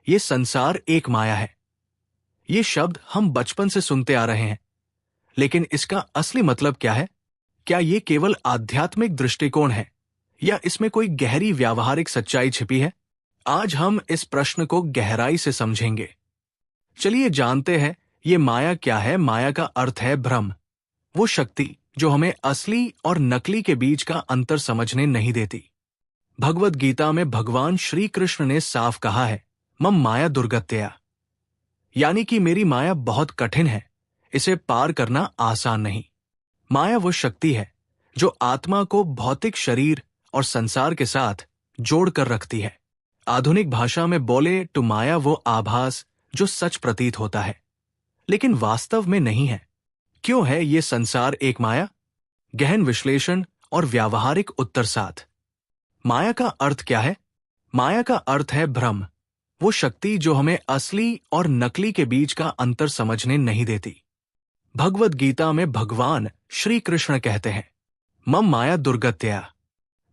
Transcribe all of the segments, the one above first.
ये संसार एक माया है। ये शब्द हम बचपन से सुनते आ रहे हैं, लेकिन इसका असली मतलब क्या है? क्या ये केवल आध्यात्मिक दृष्टिकोण है या इसमें कोई गहरी व्यावहारिक सच्चाई छिपी है? आज हम इस प्रश्न को गहराई से समझेंगे। चलिए जानते हैं ये माया क्या है। माया का अर्थ है भ्रम, वो शक्ति जो हमें असली और नकली के बीच का अंतर समझने नहीं देती। भगवद गीता में भगवान श्री कृष्ण ने साफ कहा है, मम माया दुर्गत्या, यानी कि मेरी माया बहुत कठिन है, इसे पार करना आसान नहीं। माया वो शक्ति है जो आत्मा को भौतिक शरीर और संसार के साथ जोड़कर रखती है। आधुनिक भाषा में बोले तो माया वो आभास जो सच प्रतीत होता है, लेकिन वास्तव में नहीं है। क्यों है ये संसार एक माया? गहन विश्लेषण और व्यावहारिक उत्तर साथ। माया का अर्थ क्या है? माया का अर्थ है भ्रम, वो शक्ति जो हमें असली और नकली के बीच का अंतर समझने नहीं देती। भगवद गीता में भगवान श्री कृष्ण कहते हैं, मम माया दुर्गत्या,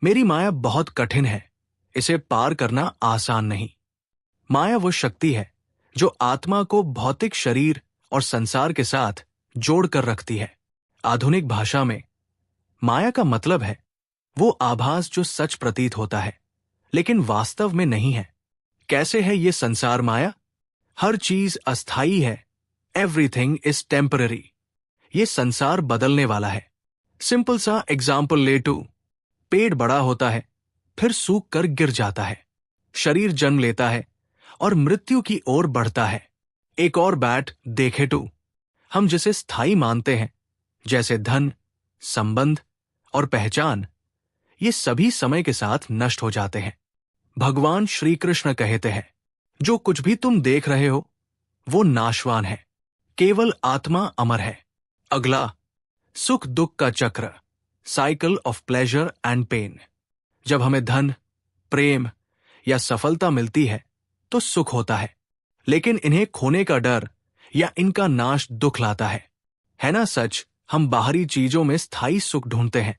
मेरी माया बहुत कठिन है, इसे पार करना आसान नहीं। माया वो शक्ति है जो आत्मा को भौतिक शरीर और संसार के साथ जोड़कर रखती है। आधुनिक भाषा में माया का मतलब है वो आभास जो सच प्रतीत होता है, लेकिन वास्तव में नहीं है। कैसे है ये संसार माया? हर चीज अस्थायी है, एवरीथिंग इज टेम्पररी। ये संसार बदलने वाला है। सिंपल सा एग्जाम्पल ले टू, पेड़ बड़ा होता है, फिर सूख कर गिर जाता है। शरीर जन्म लेता है और मृत्यु की ओर बढ़ता है। एक और बैट देखे टू, हम जिसे स्थायी मानते हैं, जैसे धन, संबंध और पहचान, ये सभी समय के साथ नष्ट हो जाते हैं। भगवान श्री कृष्ण कहते हैं, जो कुछ भी तुम देख रहे हो वो नाशवान है, केवल आत्मा अमर है। अगला, सुख दुख का चक्र, cycle of pleasure and pain. जब हमें धन, प्रेम या सफलता मिलती है तो सुख होता है, लेकिन इन्हें खोने का डर या इनका नाश दुख लाता है ना सच? हम बाहरी चीजों में स्थायी सुख ढूंढते हैं,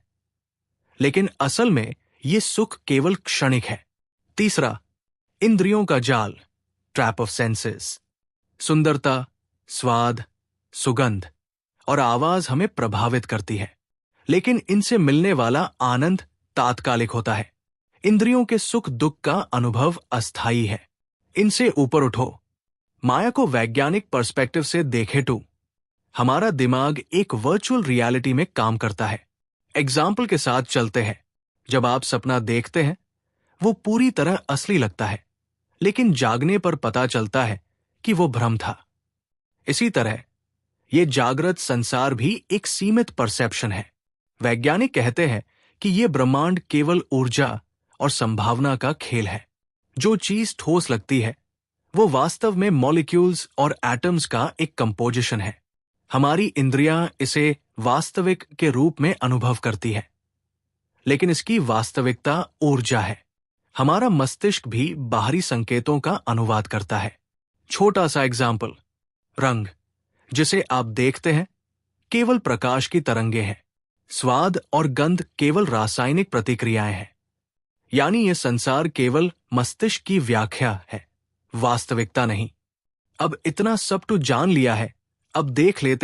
लेकिन असल में ये सुख केवल क्षणिक है। तीसरा, इंद्रियों का जाल, ट्रैप ऑफ सेंसेस। सुंदरता, स्वाद, सुगंध और आवाज हमें प्रभावित करती है, लेकिन इनसे मिलने वाला आनंद तात्कालिक होता है। इंद्रियों के सुख दुख का अनुभव अस्थायी है। इनसे ऊपर उठो, माया को वैज्ञानिक पर्सपेक्टिव से देखे तो हमारा दिमाग एक वर्चुअल रियलिटी में काम करता है। एग्जाम्पल के साथ चलते हैं। जब आप सपना देखते हैं वो पूरी तरह असली लगता है, लेकिन जागने पर पता चलता है कि वो भ्रम था। इसी तरह ये जागृत संसार भी एक सीमित परसेप्शन है। वैज्ञानिक कहते हैं कि ये ब्रह्मांड केवल ऊर्जा और संभावना का खेल है। जो चीज ठोस लगती है वो वास्तव में मॉलिक्यूल्स और एटम्स का एक कंपोजिशन है। हमारी इंद्रियां इसे वास्तविक के रूप में अनुभव करती है, लेकिन इसकी वास्तविकता ऊर्जा है। हमारा मस्तिष्क भी बाहरी संकेतों का अनुवाद करता है। छोटा सा एग्जाम्पल, रंग जिसे आप देखते हैं केवल प्रकाश की तरंगे हैं। स्वाद और गंध केवल रासायनिक प्रतिक्रियाएं हैं। यानी ये संसार केवल मस्तिष्क की व्याख्या है, वास्तविकता नहीं। अब इतना सब तो जान लिया है, अब देख लेते